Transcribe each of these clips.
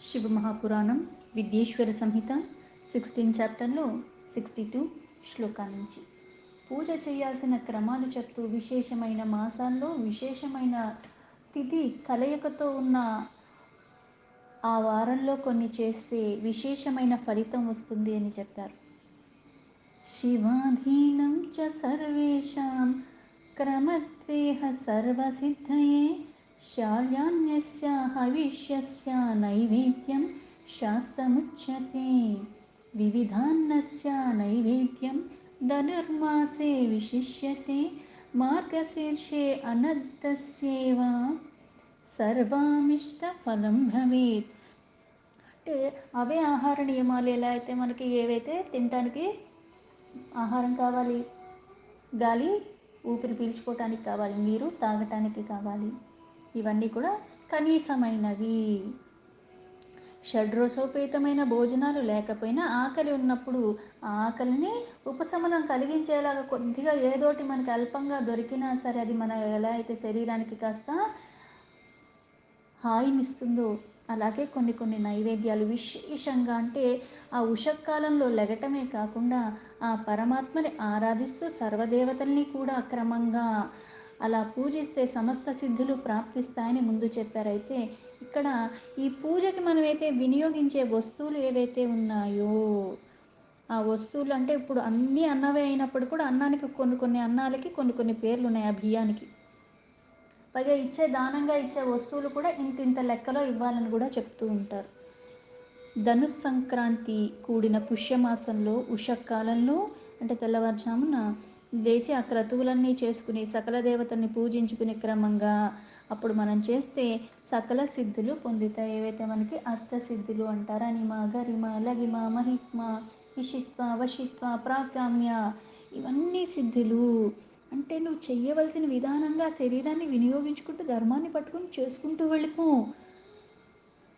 శివ మహాపురాణం విద్యేశ్వర సంహిత 16 చాప్టర్లో 62 శ్లోకాల నుంచి పూజ చేయాల్సిన క్రమాలు చెప్తూ విశేషమైన మాసాల్లో విశేషమైన తిథి కలయికతో ఉన్న ఆ వారంలో కొన్ని చేస్తే విశేషమైన ఫలితం వస్తుంది అని చెప్పారు. శివాధీనం చ సర్వేషాం క్రమత్వేహ సర్వసిద్ధయే శాల్యాన్యస్య హవిష్యస్య నైవేద్యం శాస్త్రముచ్యతే వివిధాన్నస్య నైవేద్యం ధనుర్మాసే విశిష్యతే మార్గశీర్షే అనద్దస్యేవ సర్వామిష్ట ఫలం భవేత్. అంటే అవే ఆహార నియమాలు ఎలా అయితే మనకి ఏవైతే తినడానికి ఆహారం కావాలి, గాలి ఊపిరి పీల్చుకోవటానికి కావాలి, నీరు తాగటానికి కావాలి, ఇవన్నీ కూడా కనీసమైనవి. షడ్రసోపేతమైన భోజనాలు లేకపోయినా ఆకలి ఉన్నప్పుడు ఆ ఆకలిని ఉపశమనం కలిగించేలాగా కొద్దిగా ఏదోటి మనకి అల్పంగా దొరికినా సరే అది మన ఎలా అయితే శరీరానికి కాస్త హాయినిస్తుందో అలాగే కొన్ని నైవేద్యాలు విశేషంగా అంటే ఆ ఉషకాలంలో లెగటమే కాకుండా ఆ పరమాత్మని ఆరాధిస్తూ సర్వదేవతల్ని కూడా క్రమంగా అలా పూజిస్తే సమస్త సిద్ధులు ప్రాప్తిస్తాయని ముందు చెప్పారైతే ఇక్కడ ఈ పూజకి మనమైతే వినియోగించే వస్తువులు ఏవైతే ఉన్నాయో ఆ వస్తువులు అంటే ఇప్పుడు అన్నీ అన్నవే అయినప్పుడు కూడా అన్నానికి కొన్ని అన్నాలకి కొన్ని పేర్లు ఉన్నాయి. ఆ బియ్యానికి పైగా ఇచ్చే దానంగా ఇచ్చే వస్తువులు కూడా ఇంత లెక్కలో ఇవ్వాలని కూడా చెప్తూ ఉంటారు. ధనుస్ సంక్రాంతి కూడిన పుష్యమాసంలో ఉషకాలంలో అంటే తెల్లవారుజామున లేచి ఆ క్రతువులన్నీ చేసుకుని సకల దేవతల్ని పూజించుకునే క్రమంగా అప్పుడు మనం చేస్తే సకల సిద్ధులు పొందుతాయి. ఏవైతే మనకి అష్టసిద్ధులు అంటారు. అనిమ గరిమ లగిమ మహిత్మ ఇషిత్వ వశిత్వ ప్రాకామ్య ఇవన్నీ సిద్ధులు. అంటే నువ్వు చెయ్యవలసిన విధానంగా శరీరాన్ని వినియోగించుకుంటూ ధర్మాన్ని పట్టుకుని చేసుకుంటూ వెళ్ళిపో.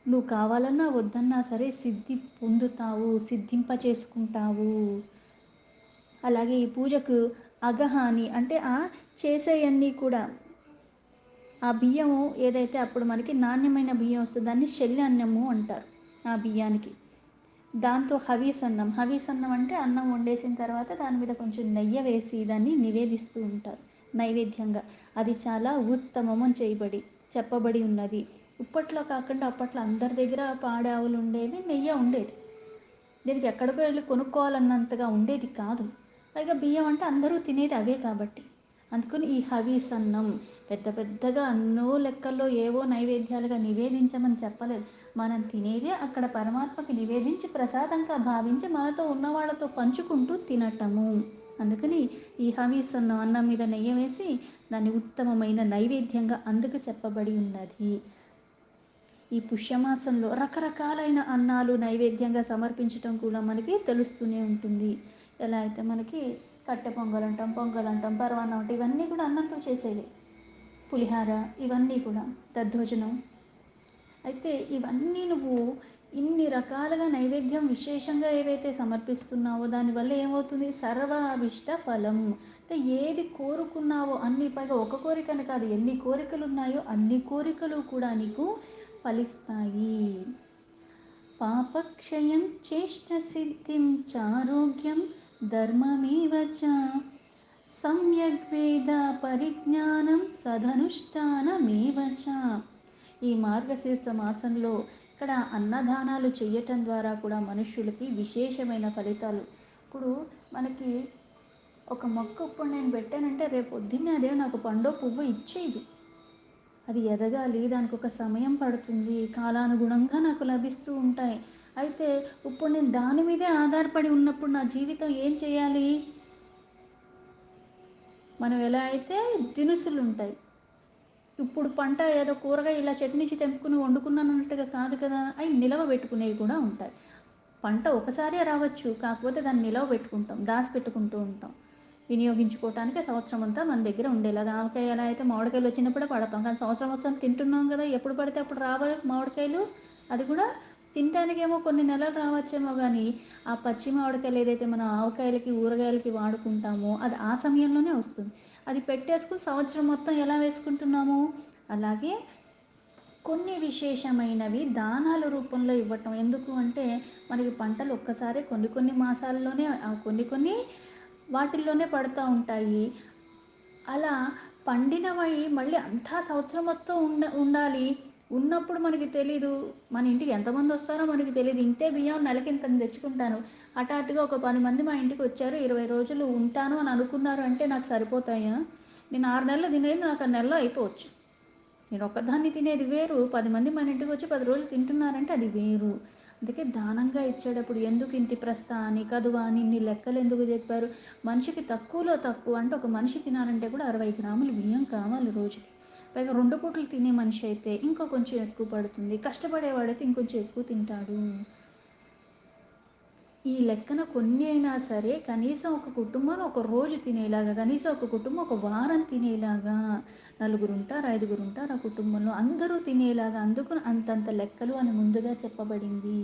నువ్వు కావాలన్నా వద్దన్నా సరే సిద్ధి పొందుతావు, సిద్ధింపచేసుకుంటావు. అలాగే ఈ పూజకు అగహాని అంటే ఆ చేసేయన్నీ కూడా ఆ బియ్యము ఏదైతే అప్పుడు మనకి నాణ్యమైన బియ్యం వస్తుందో దాన్ని శల్యాన్నము అంటారు. ఆ బియ్యానికి దాంతో హవీసన్నం అంటే అన్నం వండేసిన తర్వాత దాని మీద కొంచెం నెయ్యి వేసి దాన్ని నివేదిస్తూ ఉంటారు నైవేద్యంగా. అది చాలా ఉత్తమం అని చెప్పబడి ఉన్నది. ఇప్పట్లో కాకుండా అప్పట్లో అందరి దగ్గర పాడి ఆవులు ఉండేవి, నెయ్యి ఉండేది. దీనికి ఎక్కడికో వెళ్ళి కొనుక్కోవాలన్నంతగా ఉండేది కాదు. పైగా బియ్యం అంటే అందరూ తినేది అవే కాబట్టి అందుకని ఈ హవీసన్నం పెద్దగా అన్నో లెక్కల్లో ఏవో నైవేద్యాలుగా నివేదించమని చెప్పలేదు. మనం తినేదే అక్కడ పరమాత్మకి నివేదించి ప్రసాదంగా భావించి మనతో ఉన్నవాళ్లతో పంచుకుంటూ తినటము. అందుకని ఈ హవీసన్నం అన్నం మీద నెయ్యి వేసి దాన్ని ఉత్తమమైన నైవేద్యంగా అందుకు చెప్పబడి ఉన్నది. ఈ పుష్యమాసంలో రకరకాలైన అన్నాలు నైవేద్యంగా సమర్పించటం కూడా మనకి తెలుస్తూనే ఉంటుంది. ఎలా అయితే మనకి కట్టె పొంగల్ అంటాం, పరవాన్నం అంటే ఇవన్నీ కూడా అన్నంతో చేసేవి. పులిహార ఇవన్నీ కూడా దద్దోజనం. అయితే ఇవన్నీ నువ్వు ఇన్ని రకాలుగా నైవేద్యం విశేషంగా ఏవైతే సమర్పిస్తున్నావో దానివల్ల ఏమవుతుంది, సర్వాభిష్ట ఫలం. అంటే ఏది కోరుకున్నావో అన్ని, పైగా ఒక కోరికని కాదు ఎన్ని కోరికలు ఉన్నాయో అన్ని కోరికలు కూడా నీకు ఫలిస్తాయి. పాపక్షయం చేష్ట సిద్ధిం చారోగ్యం ధర్మమేవ చ సమ్యగ్వేద పరిజ్ఞానం సదనుష్ఠానమేవ చ. ఈ మార్గశీర్ష మాసంలో ఇక్కడ అన్నదానాలు చేయటం ద్వారా కూడా మనుష్యులకి విశేషమైన ఫలితాలు. ఇప్పుడు మనకి ఒక మొక్క ఇప్పుడు నేను పెట్టానంటే రేపు పొద్దున్నే అదే నాకు పండో పువ్వు ఇచ్చేది. అది ఎదగాలి, దానికి ఒక సమయం పడుతుంది, కాలానుగుణంగా నాకు లభిస్తూ ఉంటాయి. అయితే ఇప్పుడు నేను దాని మీదే ఆధారపడి ఉన్నప్పుడు నా జీవితం ఏం చేయాలి? మనం ఎలా అయితే దినుసులు ఉంటాయి, ఇప్పుడు పంట ఏదో కూరగాయ ఇలా చెట్టు నుంచి తెంపుకుని వండుకున్నాను అన్నట్టుగా కాదు కదా, అవి నిలవ పెట్టుకునేవి కూడా ఉంటాయి. పంట ఒకసారే రావచ్చు, కాకపోతే దాన్ని నిలవ పెట్టుకుంటాం, దాచిపెట్టుకుంటూ ఉంటాం వినియోగించుకోవటానికి సంవత్సరం అంతా మన దగ్గర ఉండేలాగా. ఆవకాయ ఎలా అయితే మామిడికాయలు వచ్చినప్పుడే పడతాం, కానీ సంవత్సరం తింటున్నాం కదా, ఎప్పుడు పడితే అప్పుడు రావాలి మామిడికాయలు. అది కూడా తినటానికేమో కొన్ని నెలలు రావచ్చేమో, కానీ ఆ పచ్చి మామిడికాయలు ఏదైతే మనం ఆవకాయలకి ఊరగాయలకి వాడుకుంటామో అది ఆ సమయంలోనే వస్తుంది. అది పెట్టేసుకుని సంవత్సరం మొత్తం ఎలా వేసుకుంటున్నాము అలాగే కొన్ని విశేషమైనవి దానాల రూపంలో ఇవ్వటం. ఎందుకు అంటే, మనకి పంటలు ఒక్కసారే కొన్ని కొన్ని మాసాల్లోనే కొన్ని కొన్ని వాటిల్లోనే పడతా ఉంటాయి. అలా పండినవయి మళ్ళీ అంతా సంవత్సరం మొత్తం ఉండాలి. ఉన్నప్పుడు మనకి తెలీదు. మన ఇంటికి ఎంతమందొస్తారో మనకి తెలీదు. ఇంతే బియ్యం నెలకింతని తెచ్చుకుంటాను. హఠాత్తుగా ఒక 10 మంది మా ఇంటికొచ్చారు. 20 రోజులు ఉంటాను అని అనుకున్నారు అంటే నాకు సరిపోతాయా? నేను 6 నెలలు తినేది నాకు ఆ నెలలో అయిపోవచ్చు. నేను ఒక్కదాన్ని తినేది వేరు. 10 మంది మన ఇంటికొచ్చి 10 రోజులు తింటున్నారంటే అది వేరు. అందుకే దానంగా ఇచ్చేటప్పుడు ఎందుకు ఇంతి ప్రస్థ అని, కదువా అని ఇన్ని లెక్కలెందుకు జెప్పారు? మనిషికి తక్కువలో తక్కువ అంటే ఒక మనిషి తినాలంటే కూడా 60 గ్రాములు బియ్యం కావాలి రోజుకి. పైగా 2 పూటలు తినే మనిషి అయితే ఇంకా కొంచెం ఎక్కువ పడుతుంది. కష్టపడేవాడైతే ఇంకొంచెం ఎక్కువ తింటాడు. ఈ లెక్కన కొన్ని అయినా సరే కనీసం ఒక కుటుంబంలో ఒక రోజు తినేలాగా, కనీసం ఒక కుటుంబం ఒక వారం తినేలాగా, నలుగురుంటారు, ఐదుగురుంటారు ఆ కుటుంబంలో అందరూ తినేలాగా అందుకు అంతంత లెక్కలు అని ముందుగా చెప్పబడింది.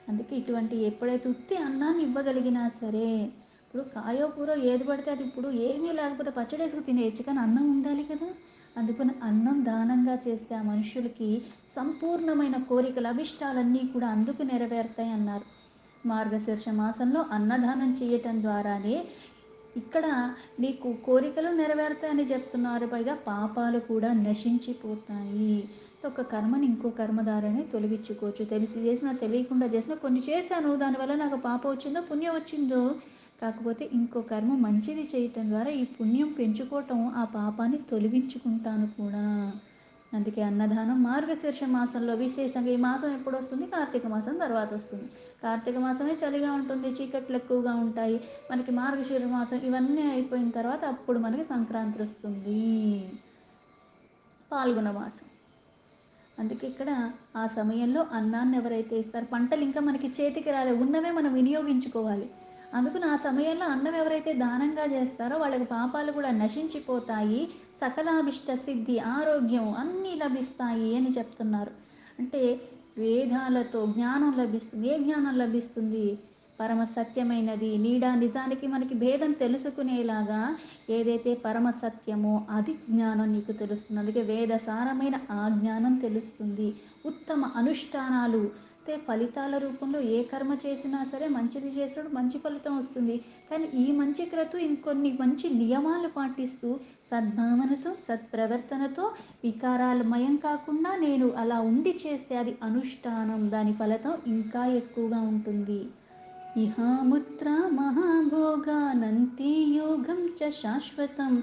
అందుకే ఇటువంటి ఎప్పుడైతే ఉత్తి అన్నాన్ని ఇవ్వగలిగినా సరే, ఇప్పుడు కాయో కూరో ఏది పడితే అది ఇప్పుడు ఏమీ లేకపోతే పచ్చడేసుకు తినేయొచ్చు కానీ అన్నం ఉండాలి కదా! అందుకని అన్నం దానంగా చేస్తే ఆ మనుషులకి సంపూర్ణమైన కోరికలు, అభిష్టాలన్నీ కూడా అందుకు నెరవేరుతాయి అన్నారు. మార్గశీర్ష మాసంలో అన్నదానం చేయటం ద్వారానే ఇక్కడ నీకు కోరికలు నెరవేరుతాయని చెప్తున్నారు. పైగా పాపాలు కూడా నశించిపోతాయి. ఒక కర్మని ఇంకో కర్మ ద్వారానే తొలగించుకోవచ్చు. తెలిసి చేసినా, తెలియకుండా చేసినా కొన్ని చేశాను. దానివల్ల నాకు పాపం వచ్చిందో, పుణ్యం వచ్చిందో. కాకపోతే ఇంకో కర్మ మంచిది చేయటం ద్వారా ఈ పుణ్యం పెంచుకోవటం, ఆ పాపాన్ని తొలగించుకుంటాను కూడా. అందుకే అన్నదానం మార్గశీర్ష మాసంలో విశేషంగా ఈ మాసం ఎప్పుడొస్తుంది? కార్తీక మాసం తర్వాత వస్తుంది. కార్తీక మాసమే చలిగా ఉంటుంది, చీకట్లు ఎక్కువగా ఉంటాయి. మనకి మార్గశిర మాసం ఇవన్నీ అయిపోయిన తర్వాత అప్పుడు మనకి సంక్రాంతి వస్తుంది, పాల్గొన మాసం. అందుకే ఇక్కడ ఆ సమయంలో అన్నాన్ని ఎవరైతే ఇస్తారో పంటలు ఇంకా మనకి చేతికి రాలే ఉన్నవే మనం వినియోగించుకోవాలి. అందుకని ఆ సమయంలో అన్నం ఎవరైతే దానంగా చేస్తారో వాళ్ళకి పాపాలు కూడా నశించిపోతాయి. సకలాభిష్ట సిద్ధి, ఆరోగ్యం అన్నీ లభిస్తాయి అని చెప్తున్నారు. అంటే వేదాలతో జ్ఞానం లభిస్తుంది. ఏ జ్ఞానం లభిస్తుంది? పరమ సత్యమైనది నీడ నిజానికి మనకి భేదం తెలుసుకునేలాగా ఏదైతే పరమ సత్యమో అది జ్ఞానం నీకు తెలుస్తుంది. అందుకే వేదసారమైన ఆ జ్ఞానం తెలుస్తుంది. ఉత్తమ అనుష్ఠానాలు అయితే ఫలితాల రూపంలో ఏ కర్మ చేసినా సరే మంచిది చేసాడు మంచి ఫలితం వస్తుంది. కానీ ఈ మంచి క్రతు ఇంకొన్ని మంచి నియమాలు పాటిస్తూ సద్భావనతో సత్ప్రవర్తనతో వికారాలమయం కాకుండా నేను అలా ఉండి చేస్తే అది అనుష్ఠానం, దాని ఫలితం ఇంకా ఎక్కువగా ఉంటుంది. ఇహాముత్ర మహాభోగానంతి యోగం చ శాశ్వతం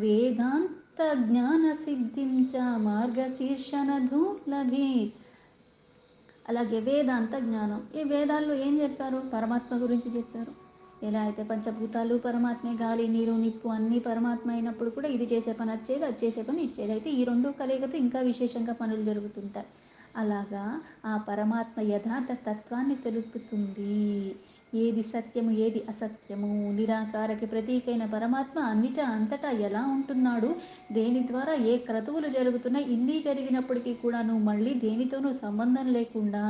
వేదాంత జ్ఞాన సిద్ధిం చ మార్గశీర్షనధూ లభేత్. అలాగే వేదాంత జ్ఞానం, ఈ వేదాల్లో ఏం చెప్పారు? పరమాత్మ గురించి చెప్పారు. ఎలా అయితే పంచభూతాలు పరమాత్మే, గాలి నీరు నిప్పు అన్నీ పరమాత్మ అయినప్పుడు కూడా ఇది చేసే పని వచ్చేది, అది చేసే పని ఇచ్చేది. అయితే ఈ రెండు కలయికతో ఇంకా విశేషంగా పనులు జరుగుతుంటాయి. అలాగా ఆ పరమాత్మ యథార్థ తత్వాన్ని తెలుపుతుంది. ఏది సత్యము ఏది అసత్యము, నిరాకారకి ప్రతీకైన పరమాత్మ అన్నిటా అంతటా ఎలా ఉంటున్నాడు, దేని ద్వారా ఏ క్రతువులు జరుగుతున్నాయి, ఇన్ని జరిగినప్పటికీ కూడా నువ్వు మళ్ళీ దేనితోనూ సంబంధం లేకుండా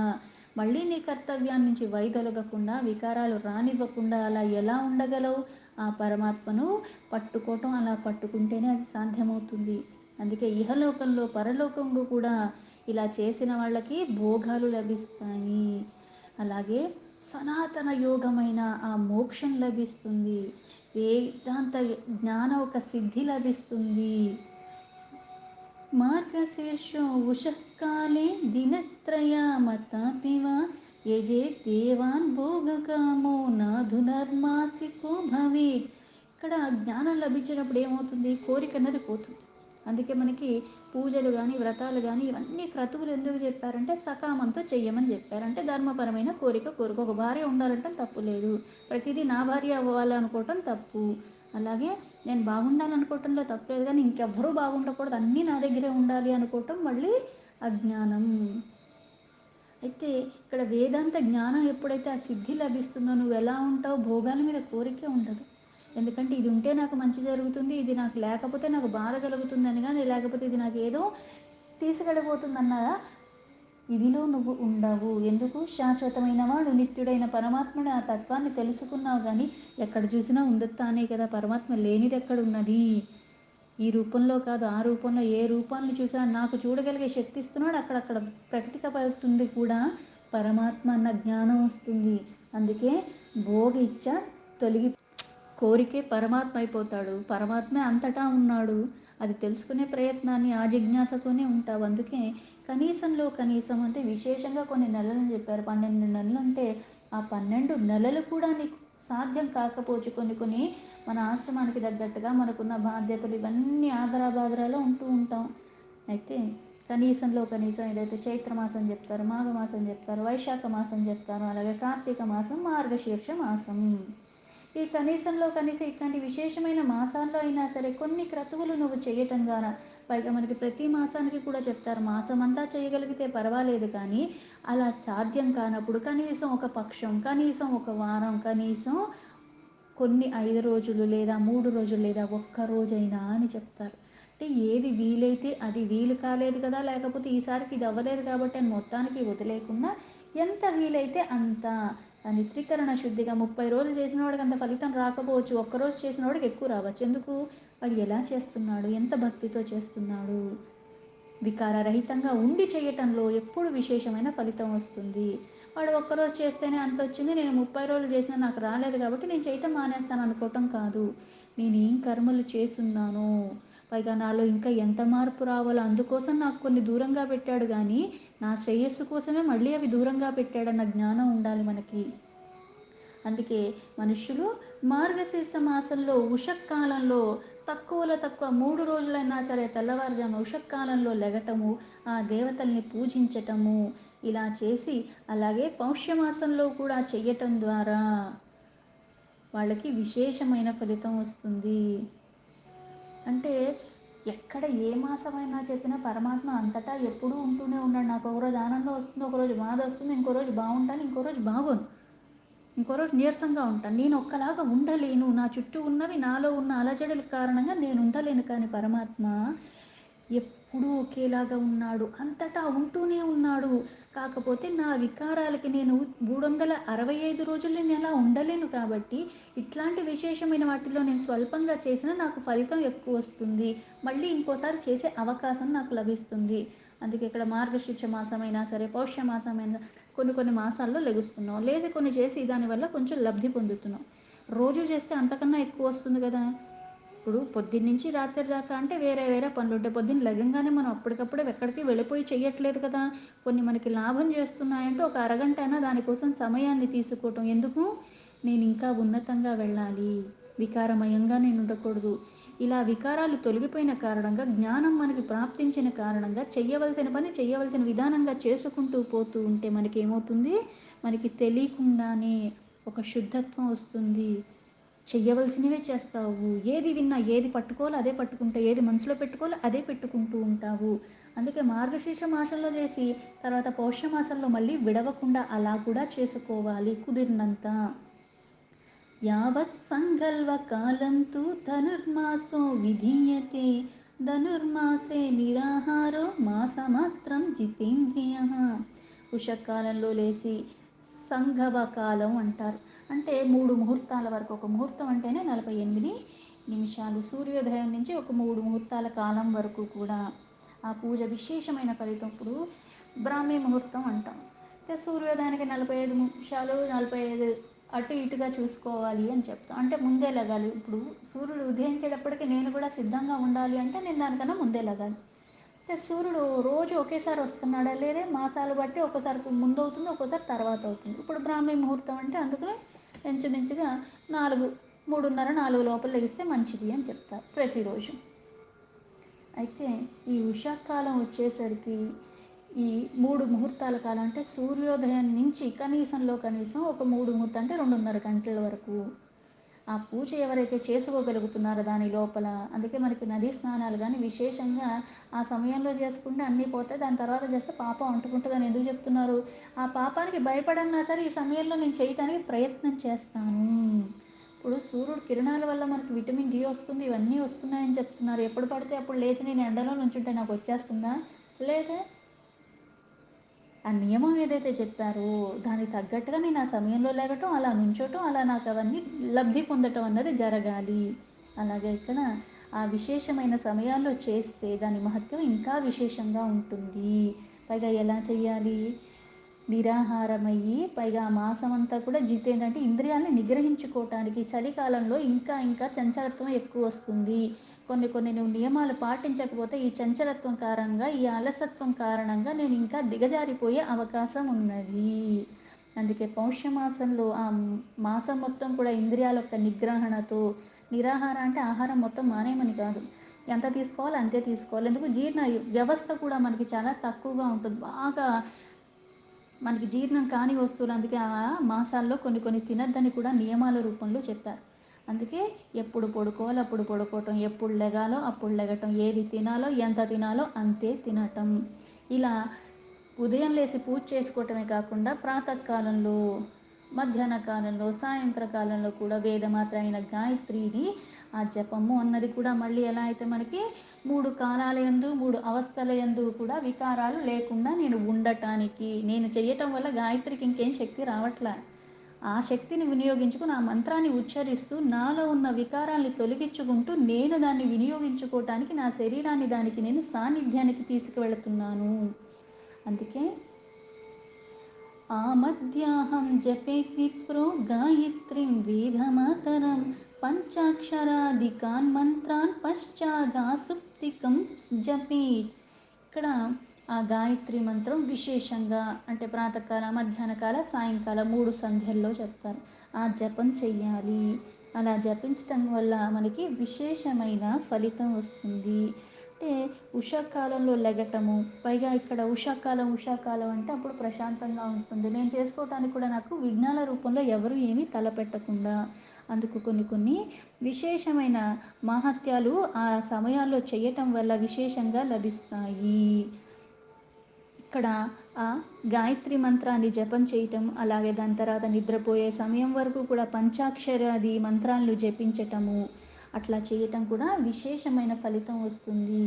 మళ్ళీ నీ కర్తవ్యాన్ని నుంచి వైదొలగకుండా వికారాలు రానివ్వకుండా అలా ఎలా ఉండగలవు? ఆ పరమాత్మను పట్టుకోవటం, అలా పట్టుకుంటేనే అది సాధ్యమవుతుంది. అందుకే ఇహలోకంలో పరలోకంలో కూడా ఇలా చేసిన వాళ్ళకి భోగాలు లభిస్తాయి. అలాగే సనాతన యోగమైన ఆ మోక్షం లభిస్తుంది. వేదాంత జ్ఞాన ఒక సిద్ధి లభిస్తుంది. మార్గశీర్షో ఉషఃకాలే దినత్రయామతాపి వా యజేత్ దేవాన్ భోగకామో నాధునర్మాసికో భవేత్. ఇక్కడ జ్ఞానం లభించినప్పుడు ఏమవుతుంది? కోరిక అన్నది పోతుంది. అందుకే మనకి పూజలు కానీ వ్రతాలు కానీ ఇవన్నీ క్రతువులు ఎందుకు చెప్పారంటే సకామంతో చెయ్యమని చెప్పారు. అంటే ధర్మపరమైన కోరిక కోరిక ఒక భార్య ఉండాలంటే తప్పు లేదు. ప్రతిదీ నా భార్య అవ్వాలనుకోవటం తప్పు. అలాగే నేను బాగుండాలనుకోవటంలో తప్పులేదు కానీ ఇంకెవ్వరూ బాగుండకూడదు అన్నీ నా దగ్గరే ఉండాలి అనుకోవటం మళ్ళీ అజ్ఞానం. అయితే ఇక్కడ వేదాంత జ్ఞానం ఎప్పుడైతే ఆ సిద్ధి లభిస్తుందో నువ్వు ఎలా ఉంటావు? భోగాల మీద కోరికే ఉండదు. ఎందుకంటే ఇది ఉంటే నాకు మంచి జరుగుతుంది, ఇది నాకు లేకపోతే నాకు బాధ కలుగుతుందని కానీ లేకపోతే ఇది నాకు ఏదో తీసుకెళ్ళిపోతుందన్నారా ఇదిలో నువ్వు ఉండవు. ఎందుకు? శాశ్వతమైన వాడు నిత్యుడైన పరమాత్ముడు ఆ తత్వాన్ని తెలుసుకున్నావు కానీ ఎక్కడ చూసినా ఉంది తానే కదా, పరమాత్మ లేనిది ఎక్కడున్నది? ఈ రూపంలో కాదు, ఆ రూపంలో ఏ రూపాన్ని చూసినా నాకు చూడగలిగే శక్తి ఇస్తున్నాడు. అక్కడక్కడ ప్రకటితమవుతుంది కూడా పరమాత్మ అన్న జ్ఞానం వస్తుంది. అందుకే భోగిచ్చ తొలగి కోరికే పరమాత్మ అయిపోతాడు. పరమాత్మే అంతటా ఉన్నాడు. అది తెలుసుకునే ప్రయత్నాన్ని ఆ జిజ్ఞాసతోనే ఉంటావు. అందుకే కనీసంలో కనీసం అంటే విశేషంగా కొన్ని నెలలని చెప్పారు. 12 నెలలంటే ఆ 12 నెలలు కూడా నీకు సాధ్యం కాకపోవచ్చు. కొన్ని కొన్ని మన ఆశ్రమానికి తగ్గట్టుగా మనకున్న బాధ్యతలు ఇవన్నీ ఆదరాబాదరాలో ఉంటూ ఉంటాం. అయితే కనీసంలో కనీసం ఏదైతే చైత్రమాసం చెప్తారో, మాఘమాసం చెప్తారో, వైశాఖ మాసం చెప్తారో, అలాగే కార్తీక మాసం, మార్గశీర్ష మాసం. ఈ కనీసంలో కనీసం ఇట్లాంటి విశేషమైన మాసాల్లో అయినా సరే కొన్ని క్రతువులు నువ్వు చేయటం ద్వారా, పైగా మనకి ప్రతి మాసానికి కూడా చెప్తారు మాసం అంతా చేయగలిగితే పర్వాలేదు, కానీ అలా సాధ్యం కానప్పుడు కనీసం ఒక పక్షం, కనీసం ఒక వారం, కనీసం కొన్ని 5 రోజులు లేదా 3 రోజులు లేదా ఒక్క రోజైనా అని చెప్తారు. అంటే ఏది వీలైతే అది, వీలు కాలేదు కదా, లేకపోతే ఈసారికి ఇది అవ్వలేదు కాబట్టి అని మొత్తానికి వదిలేయకుండా ఎంత వీలైతే అంత. కానీ త్రికరణ శుద్ధిగా 30 రోజులు చేసిన వాడికి అంత ఫలితం రాకపోవచ్చు. ఒక్కరోజు చేసిన వాడికి ఎక్కువ రావచ్చు. ఎందుకు? వాడు ఎలా చేస్తున్నాడు, ఎంత భక్తితో చేస్తున్నాడు. వికారరహితంగా ఉండి చేయటంలో ఎప్పుడు విశేషమైన ఫలితం వస్తుంది. వాడు ఒక్కరోజు చేస్తేనే అంత వచ్చింది, నేను 30 రోజులు చేసినా నాకు రాలేదు కాబట్టి నేను చేయటం మానేస్తాను అనుకోవటం కాదు. నేను ఏం కర్మలు చేసున్నానో, పైగా నాలో ఇంకా ఎంత మార్పు రావాలో అందుకోసం నాకు కొన్ని దూరంగా పెట్టాడు, కానీ నా శ్రేయస్సు కోసమే మళ్ళీ అవి దూరంగా పెట్టాడన్న జ్ఞానం ఉండాలి మనకి. అందుకే మనుష్యులు మార్గశీర్ష మాసంలో ఉషక్కాలంలో తక్కువలో తక్కువ 3 రోజులైనా సరే తెల్లవారుజాము ఉషక్కాలంలో లెగటము, ఆ దేవతల్ని పూజించటము ఇలా చేసి, అలాగే పౌష్యమాసంలో కూడా చెయ్యటం ద్వారా వాళ్ళకి విశేషమైన ఫలితం వస్తుంది. అంటే ఎక్కడ ఏ మాసమైనా చెప్పినా పరమాత్మ అంతటా ఎప్పుడూ ఉంటూనే ఉన్నాడు. నాకు ఒకరోజు ఆనందం వస్తుంది, ఒకరోజు బాధ వస్తుంది, ఇంకో రోజు బాగుంటాను, ఇంకో రోజు బాగోను, ఇంకో రోజు నీరసంగా ఉంటాను. నేను ఒక్కలాగా ఉండలేను. నా చుట్టూ ఉన్నవి, నాలో ఉన్న అలజడుల కారణంగా నేను ఉండలేను. కానీ పరమాత్మ ఎప్పుడూ ఒకేలాగా ఉన్నాడు. అంతటా ఉంటూనే ఉన్నాడు. కాకపోతే నా వికారాలకి నేను 365 రోజులు నేను అలా ఉండలేను కాబట్టి ఇట్లాంటి విశేషమైన వాటిలో నేను స్వల్పంగా చేసినా నాకు ఫలితం ఎక్కువ వస్తుంది. మళ్ళీ ఇంకోసారి చేసే అవకాశం నాకు లభిస్తుంది. అందుకే ఇక్కడ మార్గశిర్ష మాసమైనా సరే, పౌష్య మాసమైనా కొన్ని కొన్ని మాసాల్లో లెగుస్తున్నాం. లేచి కొన్ని చేసి దానివల్ల కొంచెం లబ్ధి పొందుతున్నాం. రోజు చేస్తే అంతకన్నా ఎక్కువ వస్తుంది కదా. ఇప్పుడు పొద్దున్నుంచి రాత్రి దాకా అంటే వేరే వేరే పనులు ఉంటాయి. పొద్దున్న లెగంగానే మనం అప్పటికప్పుడే ఎక్కడికి వెళ్ళిపోయి చెయ్యట్లేదు కదా. కొన్ని మనకి లాభం చేస్తున్నాయంటే ఒక అరగంట అయినా దానికోసం సమయాన్ని తీసుకోవటం ఎందుకు? నేను ఇంకా ఉన్నతంగా వెళ్ళాలి, వికారమయంగా నేను ఉండకూడదు. ఇలా వికారాలు తొలగిపోయిన కారణంగా, జ్ఞానం మనకి ప్రాప్తించిన కారణంగా చెయ్యవలసిన పని చెయ్యవలసిన విధానంగా చేసుకుంటూ పోతూ ఉంటే మనకి ఏమవుతుంది? మనకి తెలియకుండానే ఒక శుద్ధత్వం వస్తుంది. చెయ్యవలసినవే చేస్తావు. ఏది విన్నా, ఏది పట్టుకోవాలో అదే పట్టుకుంటావు, ఏది మనసులో పెట్టుకోవాలో అదే పెట్టుకుంటూ ఉంటావు. అందుకే మార్గశీర్ష మాసంలో చేసి తర్వాత పౌష్య మాసంలో మళ్ళీ విడవకుండా అలా కూడా చేసుకోవాలి కుదిరినంత. యావత్ సంకల్వ కాలం తు ధనుర్మాసో విధీయతే, ధనుర్మాసే నిరాహారో మాసమాత్రం జితేంద్రియ. ఉషకాలంలో లేచి సంఘవ కాలం అంటారు. అంటే 3 ముహూర్తాల వరకు, ఒక ముహూర్తం అంటేనే 48 నిమిషాలు, సూర్యోదయం నుంచి ఒక 3 ముహూర్తాల కాలం వరకు కూడా ఆ పూజ విశేషమైన ఫలితం. ఇప్పుడు బ్రాహ్మీ ముహూర్తం అంటాం, అయితే సూర్యోదయానికి 45 నిమిషాలు, 45 అటు ఇటుగా చూసుకోవాలి అని చెప్తాం. అంటే ముందే లెగాలి. ఇప్పుడు సూర్యుడు ఉదయించేటప్పటికి నేను కూడా సిద్ధంగా ఉండాలి అంటే నేను దానికన్నా ముందే లెగాలి. అంటే సూర్యుడు రోజు ఒకేసారి వస్తున్నాడా లేదా, మాసాలు బట్టి ఒక్కోసారి ముందు అవుతుంది, ఒక్కోసారి తర్వాత అవుతుంది. ఇప్పుడు బ్రాహ్మీ ముహూర్తం అంటే అందుకనే ఇంచుమించుగా 4, 3:30, 4 లోపల లెగిస్తే మంచిది అని చెప్తారు ప్రతిరోజు. అయితే ఈ ఉషాకాలం వచ్చేసరికి ఈ 3 ముహూర్తాల కాలం అంటే సూర్యోదయం నుంచి కనీసంలో కనీసం ఒక 3 ముహూర్తం అంటే 2:30 గంటల వరకు ఆ పూజ ఎవరైతే చేసుకోగలుగుతున్నారో దాని లోపల, అందుకే మనకి నదీ స్నానాలు కానీ విశేషంగా ఆ సమయంలో చేసుకుంటే అన్నీ పోతాయి, దాని తర్వాత చేస్తే పాపం అంటుకుంటుందని ఎందుకు చెప్తున్నారు? ఆ పాపానికి భయపడన్నా సరే ఈ సమయంలో నేను చేయటానికి ప్రయత్నం చేస్తాను. ఇప్పుడు సూర్యుడు కిరణాల వల్ల మనకి విటమిన్ డి వస్తుంది, ఇవన్నీ వస్తున్నాయని చెప్తున్నారు. ఎప్పుడు పడితే అప్పుడు లేచి నేను ఎండలో నుంచుంటే నాకు వచ్చేస్తుందా? లేదా. ఆ నియమం ఏదైతే చెప్పారో దానికి తగ్గట్టుగా నేను ఆ సమయంలో లేగటం, అలా నుంచోటం, అలా నాకు అవన్నీ లబ్ధి పొందటం అన్నది జరగాలి. అలాగే ఇక్కడ ఆ విశేషమైన సమయాల్లో చేస్తే దాని మహత్యం ఇంకా విశేషంగా ఉంటుంది. పైగా ఎలా చేయాలి? నిరాహారమయ్యి పైగా ఆ మాసమంతా కూడా జితేంద్ర ఇంద్రియాల్ని నిగ్రహించుకోవటానికి చలికాలంలో ఇంకా ఇంకా చంచలత్వం ఎక్కువొస్తుంది. కొన్ని కొన్ని నువ్వు నియమాలు పాటించకపోతే ఈ చంచలత్వం కారణంగా, ఈ అలసత్వం కారణంగా నేను ఇంకా దిగజారిపోయే అవకాశం ఉన్నది. అందుకే పౌష్యమాసంలో మాసం మొత్తం కూడా ఇంద్రియాల యొక్క నిగ్రహణతో నిరాహార అంటే ఆహారం మొత్తం మానేయమని కాదు. ఎంత తీసుకోవాలో అంతే తీసుకోవాలి. ఎందుకు జీర్ణ వ్యవస్థ కూడా మనకి చాలా తక్కువగా ఉంటుంది. బాగా మనకి జీర్ణం కాని వస్తువులు అందుకే ఆ మాసాల్లో కొన్ని కొన్ని తినద్దని కూడా నియమాల రూపంలో చెప్పారు. అందుకే ఎప్పుడు పడుకోవాలో అప్పుడు పడుకోవటం, ఎప్పుడు లెగాలో అప్పుడు లెగటం, ఏది తినాలో ఎంత తినాలో అంతే తినటం. ఇలా ఉదయం లేసి పూజ చేసుకోవటమే కాకుండా ప్రాతకాలంలో, మధ్యాహ్న కాలంలో, సాయంత్ర కాలంలో కూడా వేదమాత్ర అయిన గాయత్రిని ఆ జపము అన్నది కూడా మళ్ళీ ఎలా అయితే మనకి 3 కాలాలయందు, 3 అవస్థలయందు కూడా వికారాలు లేకుండా నేను ఉండటానికి, నేను చేయటం వల్ల గాయత్రికి ఇంకేం శక్తి రావట్లే. ఆ శక్తిని వినియోగించుకొని ఆ మంత్రాన్ని ఉచ్చరిస్తూ నాలో ఉన్న వికారాల్ని తొలగించుకుంటూ నేను దాన్ని వినియోగించుకోవటానికి నా శరీరాన్ని దానికి నేను సాన్నిధ్యానికి తీసుకువెళుతున్నాను. అందుకే ఆమధ్యాహం జపేత్ విప్రో గాయత్రీం వేదమాతరం పంచాక్షరాదికాన్ మంత్రాన్ పశ్చాదా సుప్తికం జపేత్. ఇక్కడ ఆ గాయత్రి మంత్రం విశేషంగా అంటే ప్రాతకాల, మధ్యాహ్నకాల, సాయంకాల 3 సంధ్యల్లో చెప్తారు. ఆ జపం చెయ్యాలి. అలా జపించటం వల్ల మనకి విశేషమైన ఫలితం వస్తుంది. అంటే ఉషాకాలంలో లెగటము, పైగా ఇక్కడ ఉషాకాలం అంటే అప్పుడు ప్రశాంతంగా ఉంటుంది. నేను చేసుకోవటానికి కూడా నాకు విఘ్నాల రూపంలో ఎవరు ఏమీ తలపెట్టకుండా, అందుకు కొన్ని కొన్ని విశేషమైన మహత్యాలు ఆ సమయాల్లో చేయటం వల్ల విశేషంగా లభిస్తాయి. ఇక్కడ ఆ గాయత్రి మంత్రాన్ని జపం చేయటం, అలాగే దాని తర్వాత నిద్రపోయే సమయం వరకు కూడా పంచాక్షరాది మంత్రాలను జపించటము, అట్లా చేయటం కూడా విశేషమైన ఫలితం వస్తుంది.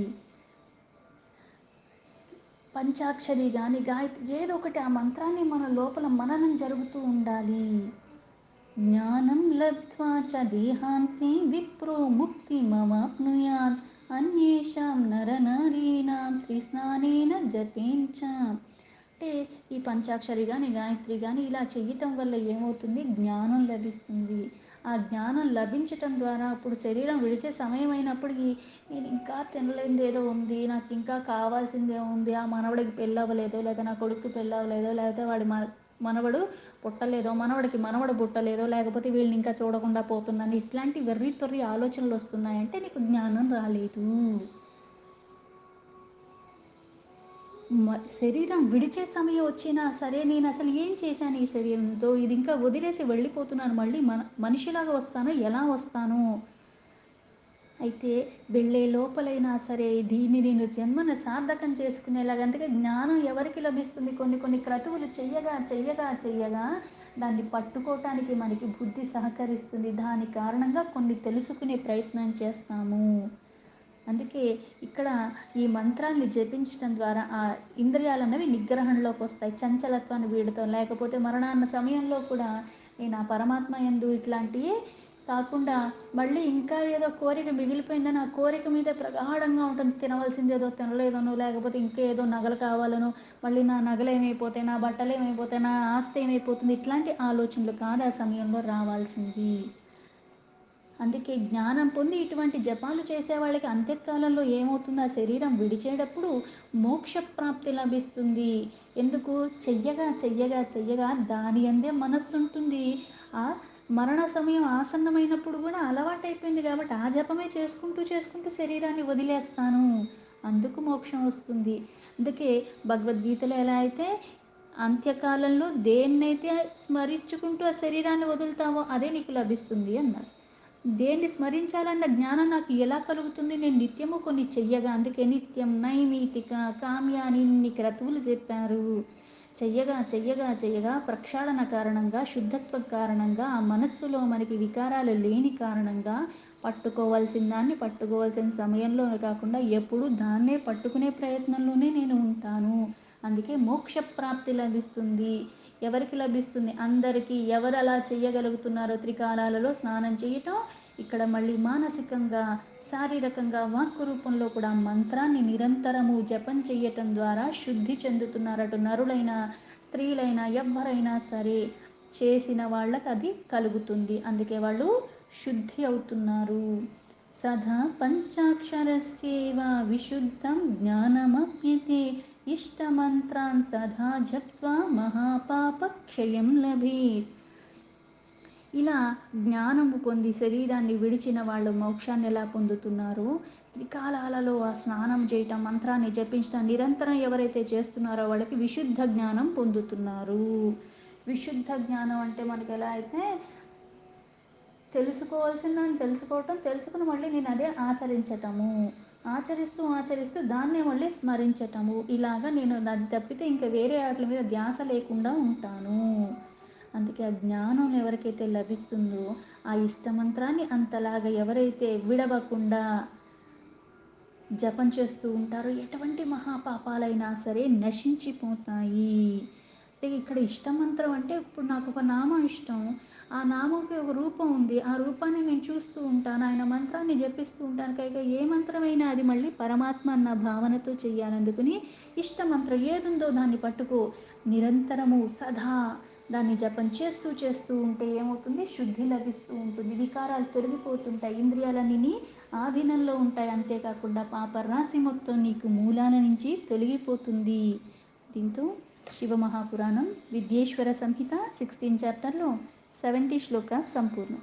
పంచాక్షరి కానీ గాయత్రి ఏదో ఒకటి ఆ మంత్రాన్ని మన లోపల మననం జరుగుతూ ఉండాలి. జ్ఞానం లబ్ధ్వా చ దేహాంతే విప్రో ముక్తిమవాప్నుయాత్ అన్యేషాం నరనారీణాం త్రిస్నానేన జపేంచ. అంటే ఈ పంచాక్షరి కానీ గాయత్రి కానీ ఇలా చేయటం వల్ల ఏమవుతుంది? జ్ఞానం లభిస్తుంది. ఆ జ్ఞానం లభించటం ద్వారా అప్పుడు శరీరం విడిచే సమయం అయినప్పటికీ నేను ఇంకా తినలేనిది ఏదో ఉంది, నాకు ఇంకా కావాల్సిందే ఉంది, ఆ మనవడికి పెళ్ళి అవ్వలేదో, లేదా నా కొడుకు పెళ్ళి అవ్వలేదో, లేకపోతే వాడి మనవడు పుట్టలేదో, మనవడికి మనవడు పుట్టలేదో, లేకపోతే వీళ్ళని ఇంకా చూడకుండా పోతున్నాను, ఇట్లాంటి వెర్రి తొర్రి ఆలోచనలు వస్తున్నాయంటే నీకు జ్ఞానం రాలేదు. శరీరం విడిచే సమయం వచ్చినా సరే నేను అసలు ఏం చేశాను ఈ శరీరంతో, ఇది ఇంకా వదిలేసి వెళ్ళిపోతున్నాను, మళ్ళీ మనిషిలాగా వస్తాను, ఎలా వస్తాను? అయితే వెళ్ళే లోపలైనా సరే దీన్ని నేను జన్మను సార్థకం చేసుకునేలాగా, అందుకే జ్ఞానం ఎవరికి లభిస్తుంది? కొన్ని కొన్ని క్రతువులు చెయ్యగా దాన్ని పట్టుకోవటానికి మనకి బుద్ధి సహకరిస్తుంది. దాని కారణంగా కొన్ని తెలుసుకునే ప్రయత్నం చేస్తాము. అందుకే ఇక్కడ ఈ మంత్రాన్ని జపించటం ద్వారా ఆ ఇంద్రియాలన్నవి నిగ్రహంలోకి వస్తాయి. చంచలత్వాన్ని వీడతాం. లేకపోతే మరణాన్న సమయంలో కూడా నేను ఆ పరమాత్మ యందు ఇట్లాంటివి కాకుండా మళ్ళీ ఇంకా ఏదో కోరిక మిగిలిపోయిందని ఆ కోరిక మీదే ప్రగాఢంగా ఉంటుంది. తినవలసింది ఏదో తినలేదనో, లేకపోతే ఇంకేదో నగలు కావాలనో, మళ్ళీ నా నగలు ఏమైపోతాయి, నా బట్టలు ఏమైపోతాయి, నా ఆస్తి ఏమైపోతుంది, ఇట్లాంటి ఆలోచనలు కాదు ఆ సమయంలో రావాల్సింది. అందుకే జ్ఞానం పొంది ఇటువంటి జపాలు చేసే వాళ్ళకి అంత్యకాలంలో ఏమవుతుంది? ఆ శరీరం విడిచేటప్పుడు మోక్షప్రాప్తి లభిస్తుంది. ఎందుకు? చెయ్యగా దాని అందే మనస్సు ఉంటుంది. ఆ మరణ సమయం ఆసన్నమైనప్పుడు కూడా అలవాటైపోయింది కాబట్టి ఆ జపమే చేసుకుంటూ శరీరాన్ని వదిలేస్తాను, అందుకు మోక్షం వస్తుంది. అందుకే భగవద్గీతలో ఎలా అయితే అంత్యకాలంలో దేన్నైతే స్మరించుకుంటూ ఆ శరీరాన్ని వదులుతావో అదే నీకు లభిస్తుంది అన్నారు. దేన్ని స్మరించాలన్న జ్ఞానం నాకు ఎలా కలుగుతుంది? నేను నిత్యము కొన్ని చెయ్యగా, అందుకే నిత్యం నైమితిక కామ్యాని ఇన్ని క్రతువులు చెప్పారు. చెయ్యగా ప్రక్షాళన కారణంగా, శుద్ధత్వం కారణంగా, ఆ మనస్సులో మనకి వికారాలు లేని కారణంగా పట్టుకోవాల్సిన దాన్ని పట్టుకోవాల్సిన సమయంలో కాకుండా ఎప్పుడూ దాన్నే పట్టుకునే ప్రయత్నంలోనే నేను ఉంటాను. అందుకే మోక్ష ప్రాప్తి లభిస్తుంది. ఎవరికి లభిస్తుంది? అందరికీ. ఎవరు అలా చేయగలుగుతున్నారో త్రికాలాలలో స్నానం చేయటం, ఇక్కడ మళ్ళీ మానసికంగా, శారీరకంగా, వాక్కు రూపంలో కూడా మంత్రాన్ని నిరంతరము జపం చేయటం ద్వారా శుద్ధి చెందుతున్నారు. అటు నరులైనా, స్త్రీలైనా, ఎవ్వరైనా సరే చేసిన వాళ్ళకి అది కలుగుతుంది. అందుకే వాళ్ళు శుద్ధి అవుతున్నారు. సదా పంచాక్షరస్యేవ విశుద్ధం జ్ఞానమప్యతే ఇష్టమంత్రాన్ సదా జప్త్వా మహాపాప క్షయం లభేత్. ఇలా జ్ఞానము పొంది శరీరాన్ని విడిచిన వాళ్ళు మోక్షాన్ని ఎలా పొందుతున్నారో, త్రికాలాలలో ఆ స్నానం చేయటం, మంత్రాన్ని జపించటం నిరంతరం ఎవరైతే చేస్తున్నారో వాళ్ళకి విశుద్ధ జ్ఞానం పొందుతున్నారు. విశుద్ధ జ్ఞానం అంటే మనకి ఎలా అయితే తెలుసుకోవాల్సిన దాన్ని తెలుసుకోవటం, తెలుసుకుని మళ్ళీ నేను అదే ఆచరించటము, ఆచరిస్తూ ఆచరిస్తూ దాన్నే మళ్ళీ స్మరించటము, ఇలాగా నేను అది తప్పితే ఇంకా వేరే వాటి మీద ధ్యాస లేకుండా ఉంటాను. అందుకే ఆ జ్ఞానం ఎవరికైతే లభిస్తుందో, ఆ ఇష్టమంత్రాన్ని అంతలాగా ఎవరైతే విడవకుండా జపం చేస్తూ ఉంటారో ఎటువంటి మహాపాపాలైనా సరే నశించిపోతాయి. అయితే ఇక్కడ ఇష్టమంత్రం అంటే ఇప్పుడు నాకు ఒక నామం ఇష్టం. ఆ నామంకి ఒక రూపం ఉంది. ఆ రూపాన్ని నేను చూస్తూ ఉంటాను. ఆయన మంత్రాన్ని జపిస్తూ ఉంటాను. కనుక ఏ మంత్రమైనా అది మళ్ళీ పరమాత్మ అన్న భావనతో చెయ్యాలి. అందుకని ఇష్టమంత్రం ఏదుందో దాన్ని పట్టుకో. నిరంతరము సదా దాన్ని జపం చేస్తూ చేస్తూ ఉంటే ఏమవుతుంది? శుద్ధి లభిస్తూ ఉంటుంది. వికారాలు తొలగిపోతుంటాయి. ఇంద్రియాలన్నీ నీ ఆధీనంలో ఉంటాయి. అంతేకాకుండా పాపరాశి మొత్తం నీకు మూలాల నుంచి తొలగిపోతుంది. దీంతో శివమహాపురాణం విద్యేశ్వర సంహిత 16 చాప్టర్లో 70 శ్లోక సంపూర్ణం.